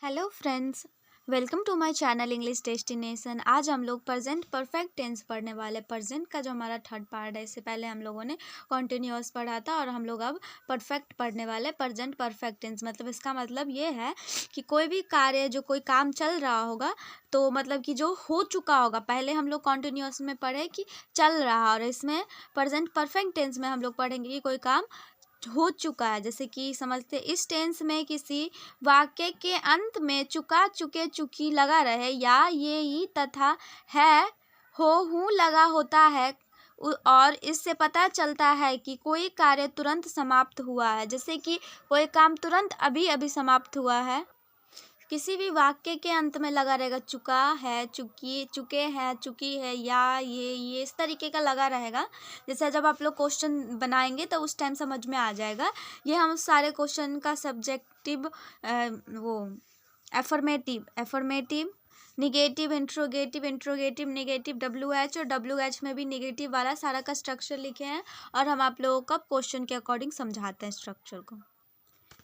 Hello friends, welcome to my channel English destination. आज हम लोग प्रेजेंट परफेक्ट टेंस पढ़ने वाले। प्रेजेंट का जो हमारा थर्ड पार्ट है, इससे पहले हम लोगों ने कॉन्टिन्यूअस पढ़ा था और हम लोग अब परफेक्ट पढ़ने वाले। प्रेजेंट परफेक्ट टेंस मतलब इसका मतलब ये है कि कोई भी कार्य, जो कोई काम चल रहा होगा, तो मतलब कि जो हो चुका होगा। पहले हम लोग कॉन्टिन्यूअस में पढ़े कि चल रहा, और इसमें प्रेजेंट परफेक्ट टेंस में हम लोग पढ़ेंगे कि कोई काम हो चुका है। जैसे कि समझते, इस टेंस में किसी वाक्य के अंत में चुका, चुके, चुकी लगा रहे, या ये ई तथा है, हो, हूँ लगा होता है, और इससे पता चलता है कि कोई कार्य तुरंत समाप्त हुआ है। जैसे कि कोई काम तुरंत अभी अभी समाप्त हुआ है। किसी भी वाक्य के अंत में लगा रहेगा चुका है, चुकी, चुके हैं, चुकी है, या ये इस तरीके का लगा रहेगा। जैसे जब आप लोग क्वेश्चन बनाएंगे तो उस टाइम समझ में आ जाएगा। ये हम सारे क्वेश्चन का सब्जेक्टिव, वो affirmative, negative, interrogative, negative, WH, और WH में भी निगेटिव वाला सारा का स्ट्रक्चर लिखे हैं, और हम आप लोगों का क्वेश्चन के अकॉर्डिंग समझाते हैं स्ट्रक्चर को।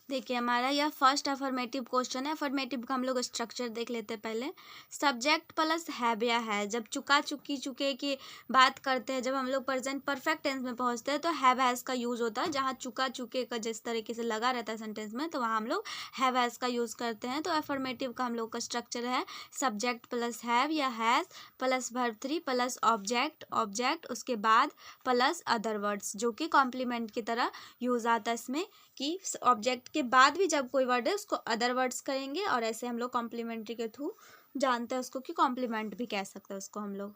देखिए, हमारा यह फर्स्ट अफर्मेटिव क्वेश्चन है। अफर्मेटिव का हम लोग स्ट्रक्चर देख लेते हैं पहले। सब्जेक्ट प्लस हैव या है। जब चुका, चुकी, चुके की बात करते हैं, जब हम लोग प्रेजेंट परफेक्ट टेंस में पहुंचते हैं, तो हैव हैज का यूज होता है। जहां चुका, चुके का जिस तरीके से लगा रहता है सेंटेंस में, तो वहां हम लोग हैव हैज का यूज करते हैं। तो अफर्मेटिव का हम लोग का स्ट्रक्चर है सब्जेक्ट प्लस हैव या has plus verb 3 plus object उसके बाद प्लस अदर वर्ड्स, जो कि कॉम्प्लीमेंट की तरह यूज आता है इसमें, कि ऑब्जेक्ट के बाद भी जब कोई वर्ड है उसको अदर वर्ड्स करेंगे, और ऐसे हम लोग कॉम्प्लीमेंट्री के थ्रू जानते हैं उसको कि कॉम्प्लीमेंट भी कह सकते हैं उसको हम लोग।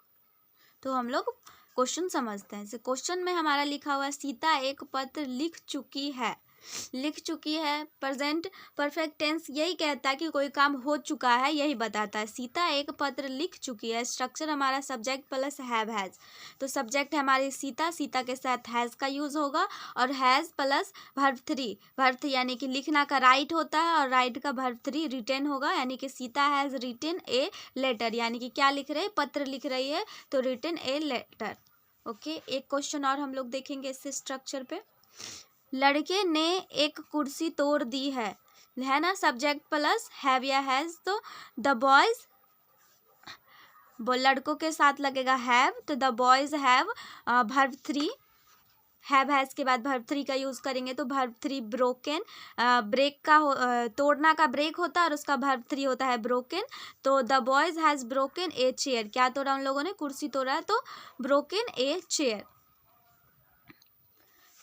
तो हम लोग क्वेश्चन समझते हैं। क्वेश्चन में हमारा लिखा हुआ है, सीता एक पत्र लिख चुकी है। प्रेजेंट परफेक्ट टेंस यही कहता है कि कोई काम हो चुका है, यही बताता है। सीता एक पत्र लिख चुकी है। स्ट्रक्चर हमारा सब्जेक्ट प्लस हैव हैज। तो सब्जेक्ट है हमारी सीता, सीता के साथ हैज का यूज होगा, और हैज प्लस वर्ब 3 यानी कि लिखना का राइट होता है, और राइट का वर्ब 3 रिटेन होगा, यानी कि Sita has written a letter, यानी कि क्या लिख रहे हैं, पत्र लिख रही है, तो रिटेन ए लेटर। ओके, एक क्वेश्चन और हम लोग देखेंगे इस स्ट्रक्चर पे। लड़के ने एक कुर्सी तोड़ दी है ना, सब्जेक्ट प्लस हैव या हैज। तो द बॉयज, लड़कों के साथ लगेगा हैव, तो the boys have verb 3, have has के बाद वर्ब 3 का यूज करेंगे, तो वर्ब 3 ब्रोकन, ब्रेक का तोड़ना का ब्रेक होता है, और उसका वर्ब 3 होता है ब्रोकन। तो the boys has broken a chair. क्या तोड़ा उन लोगों ने, कुर्सी तोड़ा है, तो ब्रोकन ए चेयर।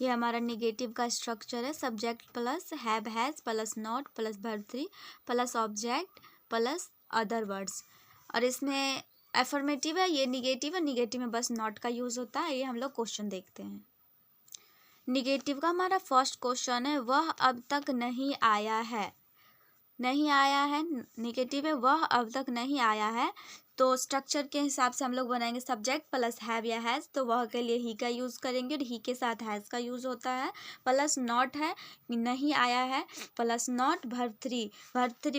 ये हमारा निगेटिव का स्ट्रक्चर है, subject plus have has plus not plus verb 3 plus object plus other words. और इसमें एफर्मेटिव है, ये निगेटिव है, निगेटिव में बस नॉट का यूज होता है। ये हम लोग क्वेश्चन देखते हैं। निगेटिव का हमारा फर्स्ट क्वेश्चन है, वह अब तक नहीं आया है। निगेटिव है, वह अब तक नहीं आया है। तो स्ट्रक्चर के हिसाब से हम लोग बनाएंगे सब्जेक्ट प्लस हैव या हैज, तो वह के लिए ही का यूज करेंगे, और ही के साथ हैज का यूज होता है। प्लस नॉट है, नहीं आया है, प्लस नॉट वर्ब 3,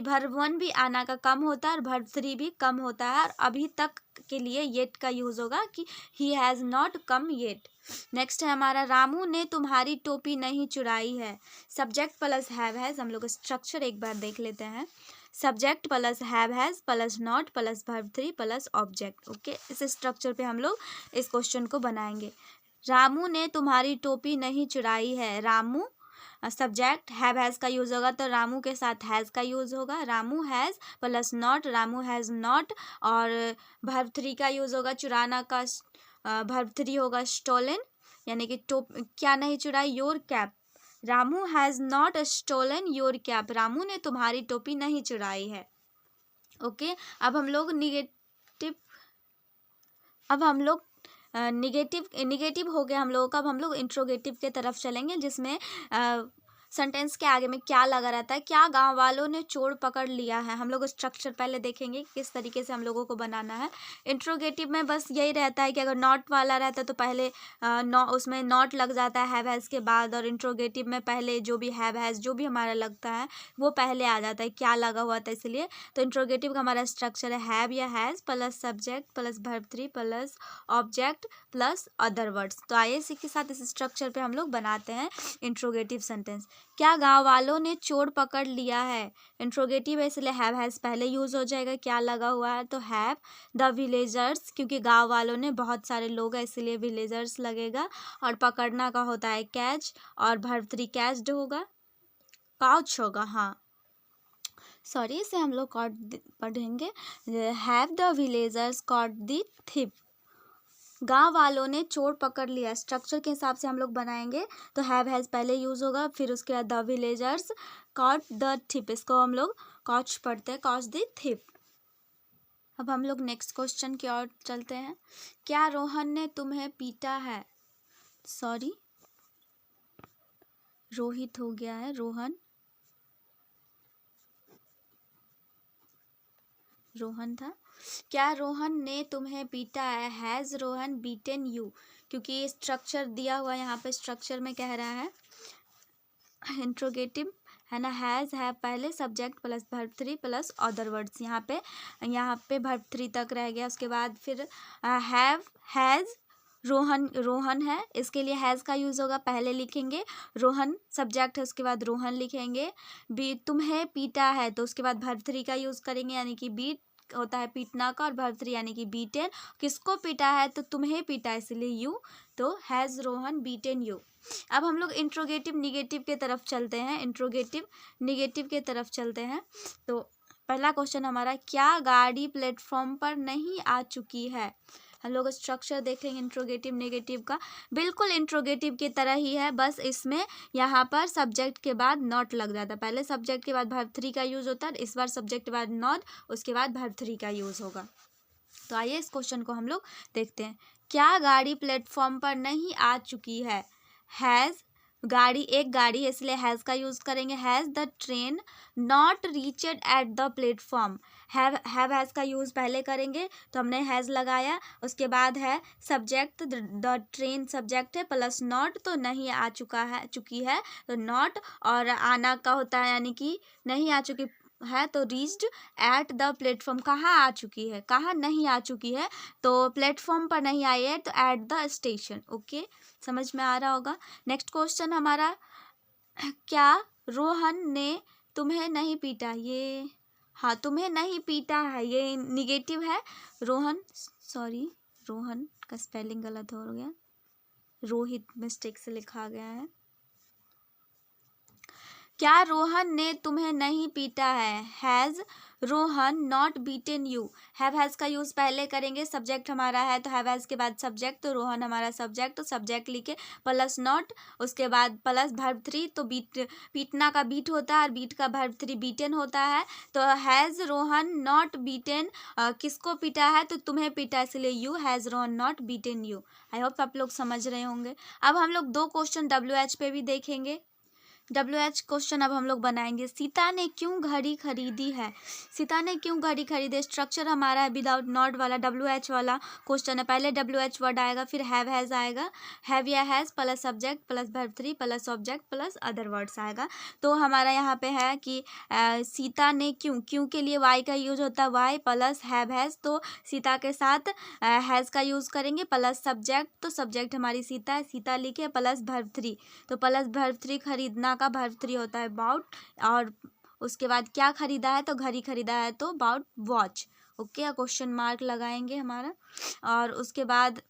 वर्ब 1 भी आना का कम होता है, और वर्ब 3 भी कम होता है, और अभी तक के लिए येट का यूज होगा कि he has not come yet. Next है हमारा, रामू ने तुम्हारी टोपी नहीं चुराई है। Subject plus have has. हम लोग स्ट्रक्चर एक बार देख लेते हैं। Subject plus have has plus not plus verb 3 plus object. Okay, इस स्ट्रक्चर पे हम लोग इस क्वेश्चन को बनाएंगे। रामू ने तुम्हारी टोपी नहीं चुराई है। रामू सब्जेक्ट हैव हैज का यूज होगा, तो रामू के साथ हैज का यूज होगा। Ramu has plus not, Ramu has not, और वर्ब 3 का यूज होगा, चुराना का वर्ब 3 होगा स्टोलन, यानी कि क्या नहीं चुराई, your cap. Ramu has not stolen your cap. Ramu ने तुम्हारी टोपी नहीं चुराई है। ओके, अब हम लोग निगेटिव हो गया हम लोगों का। अब हम लोग इंट्रोगेटिव के तरफ चलेंगे, जिसमें सेंटेंस के आगे में क्या लगा रहता है, क्या गांव वालों ने चोर पकड़ लिया है। हम लोग स्ट्रक्चर पहले देखेंगे किस तरीके से हम लोगों को बनाना है। इंट्रोगेटिव में बस यही रहता है कि अगर नॉट वाला रहता है तो पहले उसमें नॉट लग जाता है हैव हैज के बाद, और इंट्रोगेटिव में पहले जो भी हैव हैज जो भी हमारा लगता है वो पहले आ जाता है, क्या लगा हुआ था इसलिए। तो इंट्रोगेटिव का हमारा स्ट्रक्चर है हैव या has plus subject plus verb 3 plus object plus other words. तो आइए इसी के साथ इस स्ट्रक्चर पे हम लोग बनाते हैं इंट्रोगेटिव सेंटेंस। क्या गांव वालों ने चोर पकड़ लिया है? इंट्रोगेटिव है इसलिए हैव हैज पहले यूज हो जाएगा। क्या लगा हुआ है तो हैव। द विलेजर्स, क्योंकि गांव वालों ने बहुत सारे लोग हैं इसलिए विलेजर्स लगेगा। और पकड़ना का होता है कैच, और वर्ब 3 कैच्ड होगा, काउच होगा। हाँ सॉरी, इसे हम लोग कॉट पढ़ेंगे। Have the villagers caught the thief. गांव वालों ने चोर पकड़ लिया। स्ट्रक्चर के हिसाब से हम लोग बनाएंगे तो हैव हैज पहले यूज होगा, फिर उसके बाद द विलेजर्स कॉट द थिप, इसको हम लोग कॉच पढ़ते हैं, कॉच द थिप। अब हम लोग नेक्स्ट क्वेश्चन की ओर चलते हैं। क्या रोहन ने तुम्हें पीटा है? सॉरी, रोहित हो गया है, रोहन, रोहन था। क्या रोहन ने तुम्हें पीटा है? Has Rohan beaten you? क्योंकि स्ट्रक्चर दिया हुआ यहाँ पे, स्ट्रक्चर में कह रहा है इंट्रोगेटिव है ना, हैज़ है पहले, subject plus verb 3 plus other words. यहाँ पे वर्ब 3 तक रह गया। उसके बाद फिर हैव, हैज़, रोहन, रोहन है इसके लिए हैज़ का यूज़ होगा, पहले लिखेंगे रोहन, सब्जेक्ट है उसके बाद रोहन लिखेंगे। तुम्हें पीटा है तो उसके बाद वर्ब 3 का यूज़ करेंगे, यानी कि बीट होता है पीटना का, और वर्ब 3 यानी कि बीटेन। किसको पीटा है तो तुम्हें पीटा है इसलिए यू, तो हैज़ रोहन बीटेन यू। अब हम लोग इंट्रोगेटिव निगेटिव के तरफ चलते हैं, इंट्रोगेटिव निगेटिव के तरफ चलते हैं। तो पहला क्वेश्चन हमारा, क्या गाड़ी प्लेटफॉर्म पर नहीं आ चुकी है? हम लोग स्ट्रक्चर देखेंगे इंट्रोगेटिव नेगेटिव का, बिल्कुल इंट्रोगेटिव की तरह ही है, बस इसमें यहाँ पर सब्जेक्ट के बाद नॉट लग जाता है। पहले सब्जेक्ट के बाद वर्ब 3 का यूज़ होता है, इस बार सब्जेक्ट के बाद नॉट, उसके बाद वर्ब 3 का यूज़ होगा। तो आइए इस क्वेश्चन को हम लोग देखते हैं। क्या गाड़ी प्लेटफॉर्म पर नहीं आ चुकी है? हैज़, गाड़ी, एक गाड़ी है इसलिए हैज़ का यूज़ करेंगे। Has the train not reached at the platform? Have has का यूज़ पहले करेंगे तो हमने हैज़ लगाया, उसके बाद है सब्जेक्ट, द ट्रेन सब्जेक्ट है, प्लस नॉट, तो नहीं आ चुका है, चुकी है तो नॉट, और आना का होता है यानी कि नहीं आ चुकी है तो रीच्ड एट द प्लेटफॉर्म, कहाँ आ चुकी है, कहाँ नहीं आ चुकी है, तो प्लेटफॉर्म पर नहीं आई है तो एट द स्टेशन। ओके, समझ में आ रहा होगा। नेक्स्ट क्वेश्चन हमारा, क्या रोहन ने तुम्हें नहीं पीटा? ये हाँ, तुम्हें नहीं पीटा है, ये निगेटिव है। रोहन, सॉरी, रोहन का स्पेलिंग गलत हो गया, रोहित मिस्टेक से लिखा गया है। क्या रोहन ने तुम्हें नहीं पीटा है? Has Rohan not beaten you? Have has का यूज़ पहले करेंगे, सब्जेक्ट हमारा है तो हैव हैज़ के बाद सब्जेक्ट, तो रोहन हमारा सब्जेक्ट, तो सब्जेक्ट लिखे प्लस नॉट, उसके बाद प्लस वर्ब 3, तो पीटना का बीट होता है और बीट का वर्ब 3 बीटन होता है। तो हैज़ रोहन नॉट बीटन, किसको पीटा है तो तुम्हें पीटा, इसलिए you, has Rohan not beaten you. I hope आप लोग समझ रहे होंगे। अब हम लोग 2 क्वेश्चन WH पे भी देखेंगे। WH क्वेश्चन अब हम लोग बनाएंगे। सीता ने क्यों घड़ी खरीदी है? सीता ने क्यों घड़ी खरीदी? स्ट्रक्चर हमारा है विदाउट नॉट वाला, WH वाला क्वेश्चन है। पहले WH वर्ड आएगा, फिर हैव हैज़ आएगा, हैव या has plus subject plus verb 3 plus object plus other words आएगा। तो हमारा यहाँ पे है कि सीता ने क्यों, क्यों के लिए वाई का यूज होता है, वाई प्लस हैव हैज़, तो सीता के साथ हैज़ का यूज़ करेंगे, प्लस सब्जेक्ट, तो सब्जेक्ट हमारी सीता है, सीता लिखे, प्लस वर्ब 3, तो प्लस वर्ब 3 खरीदना का वर्ब 3 होता है बाउट, और उसके बाद क्या खरीदा है तो घड़ी खरीदा है तो bought watch. Okay, question mark लगाएंगे हमारा। और उसके बाद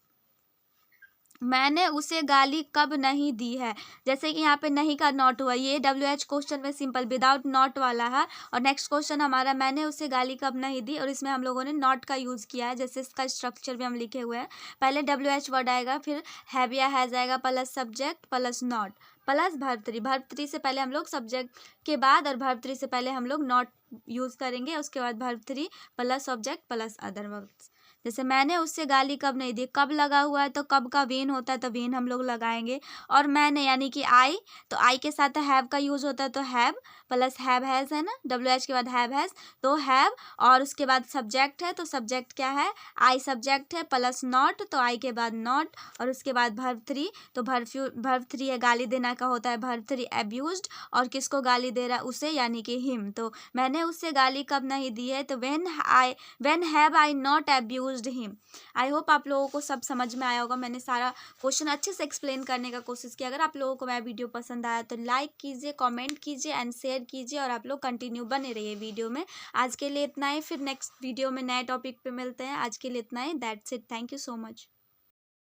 मैंने उसे गाली कब नहीं दी है? जैसे कि यहाँ पे नहीं का नॉट हुआ, ये WH क्वेश्चन में सिंपल विदाउट नॉट वाला है। और नेक्स्ट क्वेश्चन हमारा, मैंने उसे गाली कब नहीं दी, और इसमें हम लोगों ने नॉट का यूज़ किया है, जैसे इसका स्ट्रक्चर भी हम लिखे हुए हैं। पहले WH वर्ड आएगा, फिर हैव या हैज़ आएगा, plus subject plus not plus verb 3। Verb 3 से पहले हम लोग सब्जेक्ट के बाद, और वर्ब 3 से पहले हम लोग नॉट यूज़ करेंगे, उसके बाद verb 3 plus subject plus other words. जैसे मैंने उससे गाली कब नहीं दी, कब लगा हुआ है तो कब का वेन होता है तो वेन हम लोग लगाएंगे। और मैंने यानी कि आई, तो आई के साथ हैव का यूज़ होता है तो हैव प्लस हैव हैज़ है ना, WH के बाद हैव हैज़, तो हैव और उसके बाद सब्जेक्ट है, तो सब्जेक्ट क्या है, आई सब्जेक्ट है, प्लस नॉट, तो आई के बाद नॉट, और उसके बाद वर्ब 3, तो वर्ब 3 है गाली देना का होता है, वर्ब 3 अब्यूज्ड, और किसको गाली दे रहा है, उसे, यानी कि हिम। तो मैंने उससे गाली कब नहीं दी है, तो when have I not abused him. I hope आप लोगों को सब समझ में आया होगा। मैंने सारा क्वेश्चन अच्छे से एक्सप्लेन करने का कोशिश किया। अगर आप लोगों को मेरा वीडियो पसंद आया तो लाइक कीजिए, कमेंट कीजिए एंड शेयर कीजिए, और आप लोग कंटिन्यू बने रहिए वीडियो में। आज के लिए इतना ही, फिर नेक्स्ट वीडियो में नए टॉपिक पे मिलते हैं। आज के लिए इतना ही, that's it, thank you so much.